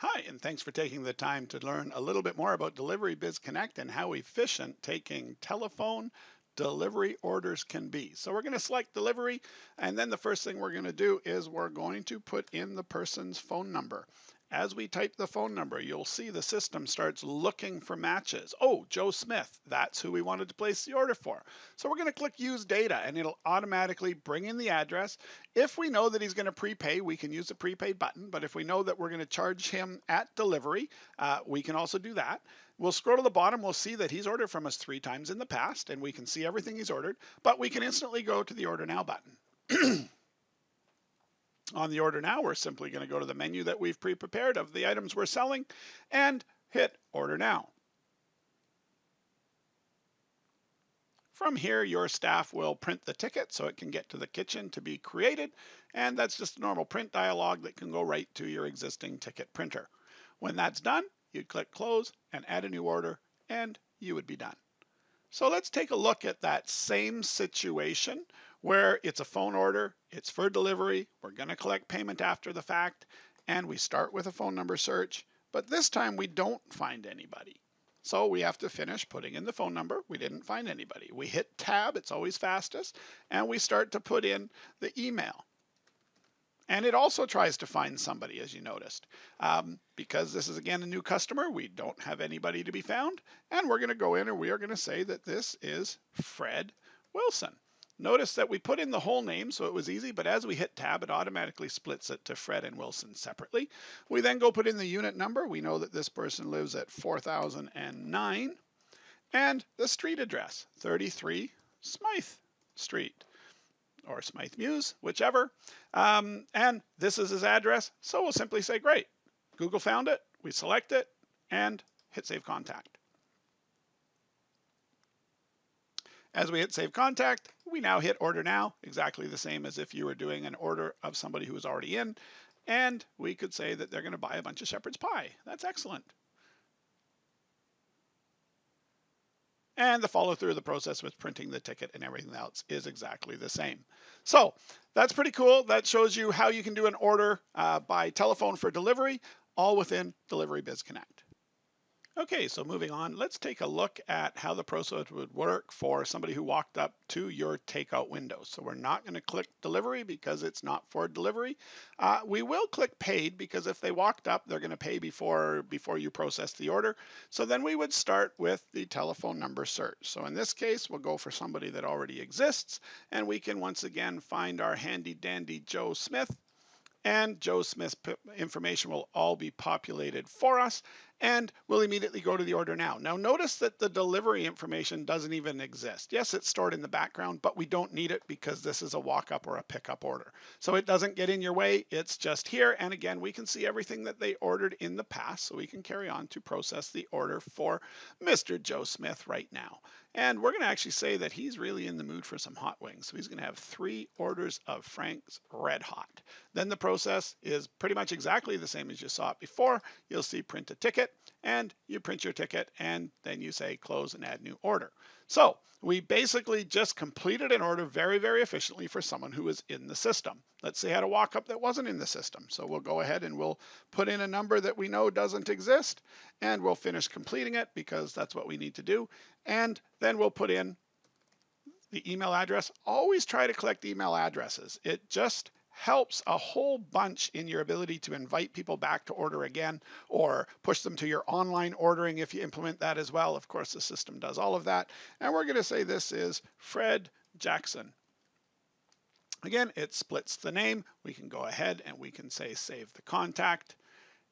Hi, and thanks for taking the time to learn a little bit more about Delivery Biz Connect and how efficient taking telephone delivery orders can be. So we're going to select delivery, and then the first thing we're going to do is we're going to put in the person's phone number. As we type the phone number, you'll see the system starts looking for matches. Oh, Joe Smith, that's who we wanted to place the order for. So we're going to click Use Data, and it'll automatically bring in the address. If we know that he's going to prepay, we can use the prepaid button. But if we know that we're going to charge him at delivery, we can also do that. We'll scroll to the bottom. We'll see that he's ordered from us 3 times in the past, and we can see everything he's ordered. But we can instantly go to the Order Now button. On the Order Now, we're simply going to go to the menu that we've pre-prepared of the items we're selling and hit Order Now. From here, your staff will print the ticket so it can get to the kitchen to be created, and that's just a normal print dialog that can go right to your existing ticket printer. When that's done, you'd click Close and add a new order, and you would be done. So let's take a look at that same situation where it's a phone order, it's for delivery, we're going to collect payment after the fact, and we start with a phone number search, but this time we don't find anybody. So we have to finish putting in the phone number. We didn't find anybody. We hit Tab, it's always fastest, and we start to put in the email. And it also tries to find somebody, as you noticed. Because this is, again, a new customer, we don't have anybody to be found. And we're going to go in and we are going to say that this is Fred Wilson. Notice that we put in the whole name, so it was easy, but as we hit Tab, it automatically splits it to Fred and Wilson separately. We then go put in the unit number. We know that this person lives at 4009. And the street address, 33 Smythe Street, or Smythe Muse, whichever. And this is his address, so we'll simply say, great. Google found it, we select it, and hit Save Contact. As we hit Save Contact, we now hit Order Now, exactly the same as if you were doing an order of somebody who was already in, and we could say that they're going to buy a bunch of shepherd's pie. That's excellent. And the follow through of the process with printing the ticket and everything else is exactly the same. So that's pretty cool. That shows you how you can do an order by telephone for delivery, all within Delivery Biz Connect. Okay, so moving on, let's take a look at how the process would work for somebody who walked up to your takeout window. So we're not going to click delivery because it's not for delivery. We will click paid because if they walked up, they're going to pay before you process the order. So then we would start with the telephone number search. So in this case, we'll go for somebody that already exists, and we can once again find our handy dandy Joe Smith. And Joe Smith's information will all be populated for us, and we'll immediately go to the Order Now. Now notice that the delivery information doesn't even exist. Yes, it's stored in the background, but we don't need it because this is a walk-up or a pickup order. So it doesn't get in your way, it's just here. And again, we can see everything that they ordered in the past, so we can carry on to process the order for Mr. Joe Smith right now. And we're going to actually say that he's really in the mood for some hot wings. So he's going to have 3 orders of Frank's Red Hot. Then the process is pretty much exactly the same as you saw it before. You'll see print a ticket, and you print your ticket, and then you say close and add new order. So we basically just completed an order very, very efficiently for someone who was in the system. Let's say I had a walk-up that wasn't in the system. So we'll go ahead and we'll put in a number that we know doesn't exist, and we'll finish completing it because that's what we need to do. And then we'll put in the email address. Always try to collect email addresses. It just helps a whole bunch in your ability to invite people back to order again or push them to your online ordering if you implement that as well. Of course, the system does all of that. And we're going to say this is Fred Jackson. Again, it splits the name. We can go ahead and we can say save the contact.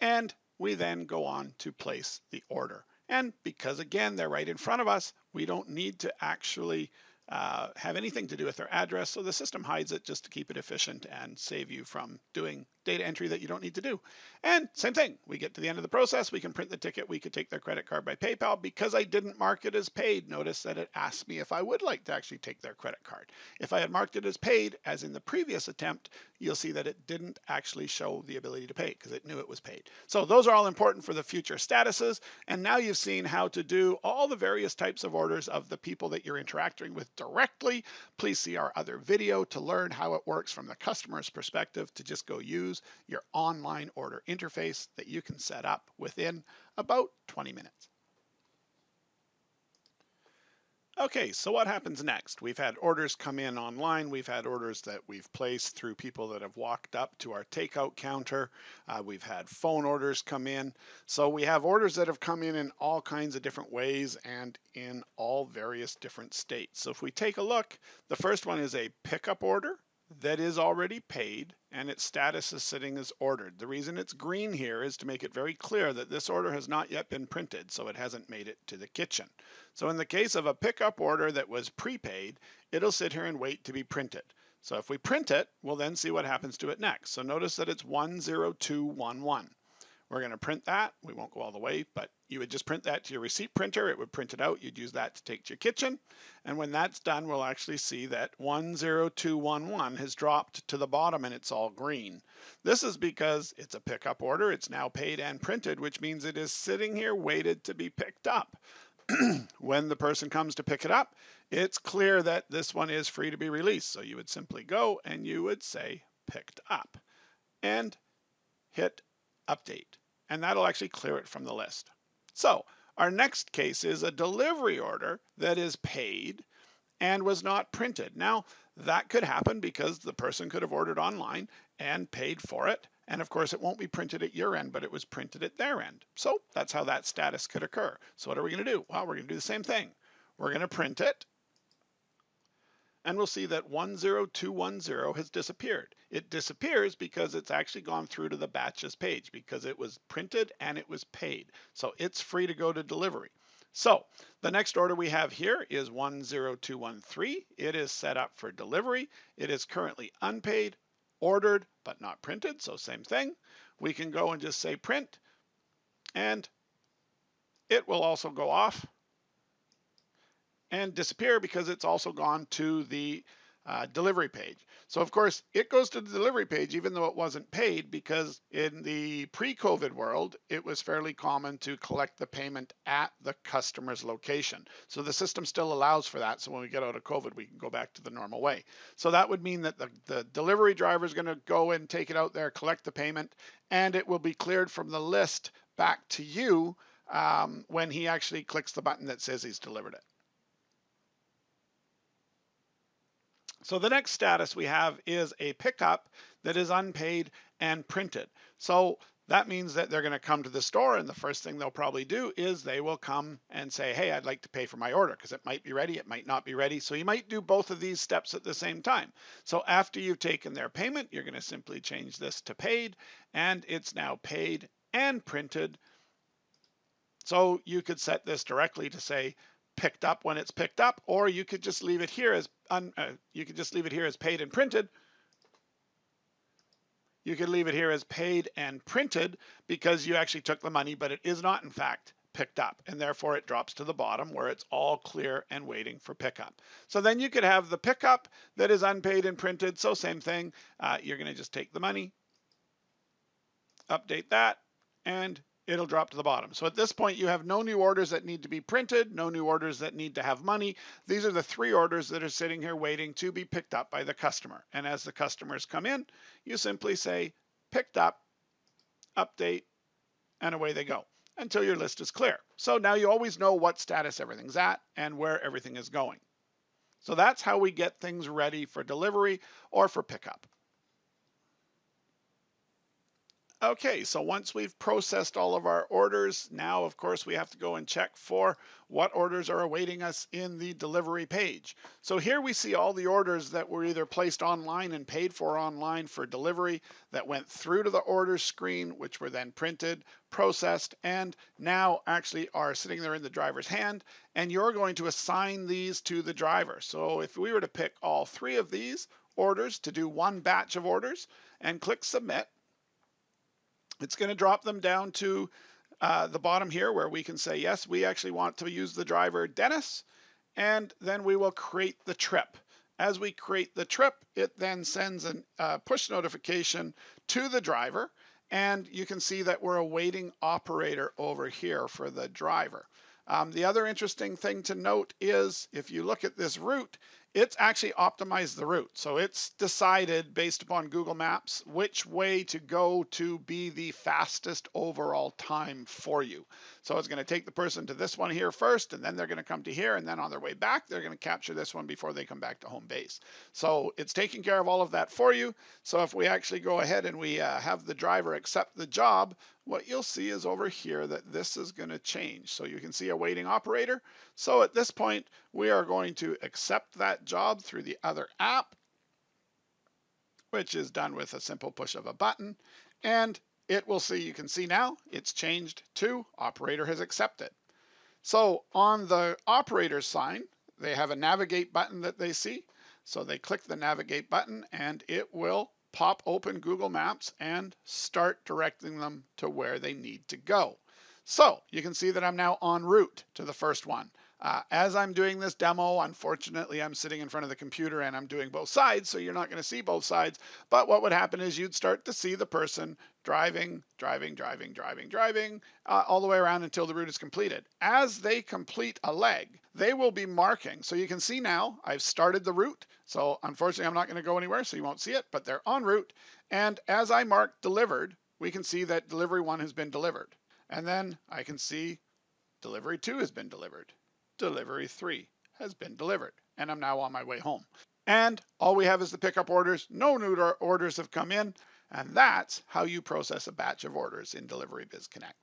And we then go on to place the order. And because, again, they're right in front of us, we don't need to actually have anything to do with their address. So the system hides it just to keep it efficient and save you from doing data entry that you don't need to do. And same thing, we get to the end of the process, we can print the ticket, we could take their credit card by PayPal. Because I didn't mark it as paid, notice that it asked me if I would like to actually take their credit card. If I had marked it as paid, as in the previous attempt, you'll see that it didn't actually show the ability to pay because it knew it was paid. So those are all important for the future statuses. And now you've seen how to do all the various types of orders of the people that you're interacting with directly. Please see our other video to learn how it works from the customer's perspective to just go use your online order interface that you can set up within about 20 minutes. Okay, so what happens next? We've had orders come in online. We've had orders that we've placed through people that have walked up to our takeout counter. We've had phone orders come in. So we have orders that have come in all kinds of different ways and in all various different states. So if we take a look, the first one is a pickup order that is already paid and its status is sitting as ordered. The reason it's green here is to make it very clear that this order has not yet been printed, so it hasn't made it to the kitchen. So in the case of a pickup order that was prepaid, it'll sit here and wait to be printed. So if we print it, we'll then see what happens to it next. So notice that it's 10211. We're going to print that. We won't go all the way, but you would just print that to your receipt printer. It would print it out. You'd use that to take to your kitchen. And when that's done, we'll actually see that 10211 has dropped to the bottom and it's all green. This is because it's a pickup order. It's now paid and printed, which means it is sitting here waited to be picked up. When the person comes to pick it up, it's clear that this one is free to be released. So you would simply go and you would say picked up and hit update, and that'll actually clear it from the list. So our next case is a delivery order that is paid and was not printed. Now that could happen because the person could have ordered online and paid for it. And of course it won't be printed at your end, but it was printed at their end. So that's how that status could occur. So what are we going to do? Well, we're going to do the same thing. We're going to print it. And we'll see that 10210 has disappeared. It disappears because it's actually gone through to the batches page because it was printed and it was paid. So it's free to go to delivery. So the next order we have here is 10213. It is set up for delivery. It is currently unpaid, ordered, but not printed. So same thing. We can go and just say print, and it will also go off and disappear because it's also gone to the delivery page. So of course it goes to the delivery page even though it wasn't paid, because in the pre-COVID world it was fairly common to collect the payment at the customer's location. So the system still allows for that. So when we get out of COVID we can go back to the normal way. So that would mean that the delivery driver is going to go and take it out there, collect the payment, and it will be cleared from the list back to you when he actually clicks the button that says he's delivered it. So the next status we have is a pickup that is unpaid and printed. So that means that they're going to come to the store, and the first thing they'll probably do is they will come and say, hey, I'd like to pay for my order, because it might be ready, it might not be ready. So you might do both of these steps at the same time. So after you've taken their payment, you're going to simply change this to paid, and it's now paid and printed. So you could set this directly to say picked up when it's picked up, or you could just leave it here as paid and printed. You could leave it here as paid and printed because you actually took the money, but it is not in fact picked up, and therefore it drops to the bottom where it's all clear and waiting for pickup. So then you could have the pickup that is unpaid and printed. So same thing, you're going to just take the money, update that, and it'll drop to the bottom. So at this point, you have no new orders that need to be printed, no new orders that need to have money. These are the three orders that are sitting here waiting to be picked up by the customer. And as the customers come in, you simply say picked up, update, and away they go until your list is clear. So now you always know what status everything's at and where everything is going. So that's how we get things ready for delivery or for pickup. Okay, so once we've processed all of our orders, now of course we have to go and check for what orders are awaiting us in the delivery page. So here we see all the orders that were either placed online and paid for online for delivery that went through to the orders screen, which were then printed, processed, and now actually are sitting there in the driver's hand, and you're going to assign these to the driver. So if we were to pick all three of these orders to do one batch of orders and click submit, it's going to drop them down to the bottom here where we can say, yes, we actually want to use the driver Dennis, and then we will create the trip. as we create the trip, it then sends a push notification to the driver. And you can see that we're awaiting operator over here for the driver. The other interesting thing to note is if you look at this route, it's actually optimized the route. So it's decided based upon Google Maps which way to go to be the fastest overall time for you. So it's going to take the person to this one here first, and then they're going to come to here, and then on their way back, they're going to capture this one before they come back to home base. So it's taking care of all of that for you. So if we actually go ahead and we have the driver accept the job, what you'll see is over here that this is going to change. So you can see awaiting operator. So at this point, we are going to accept that job through the other app, which is done with a simple push of a button. And it will see, you can see now, it's changed to operator has accepted. So on the operator's sign, they have a navigate button that they see. So they click the navigate button and it will pop open Google Maps and start directing them to where they need to go. So you can see that I'm now en route to the first one. As I'm doing this demo, unfortunately, I'm sitting in front of the computer and I'm doing both sides, so you're not going to see both sides. But what would happen is you'd start to see the person driving, all the way around until the route is completed. As they complete a leg, they will be marking. So you can see now I've started the route. So unfortunately, I'm not going to go anywhere, so you won't see it, but they're en route. And as I mark delivered, we can see that delivery 1 has been delivered. And then I can see delivery 2 has been delivered. Delivery 3 has been delivered, and I'm now on my way home. And all we have is the pickup orders. No new orders have come in, and that's how you process a batch of orders in Delivery Biz Connect.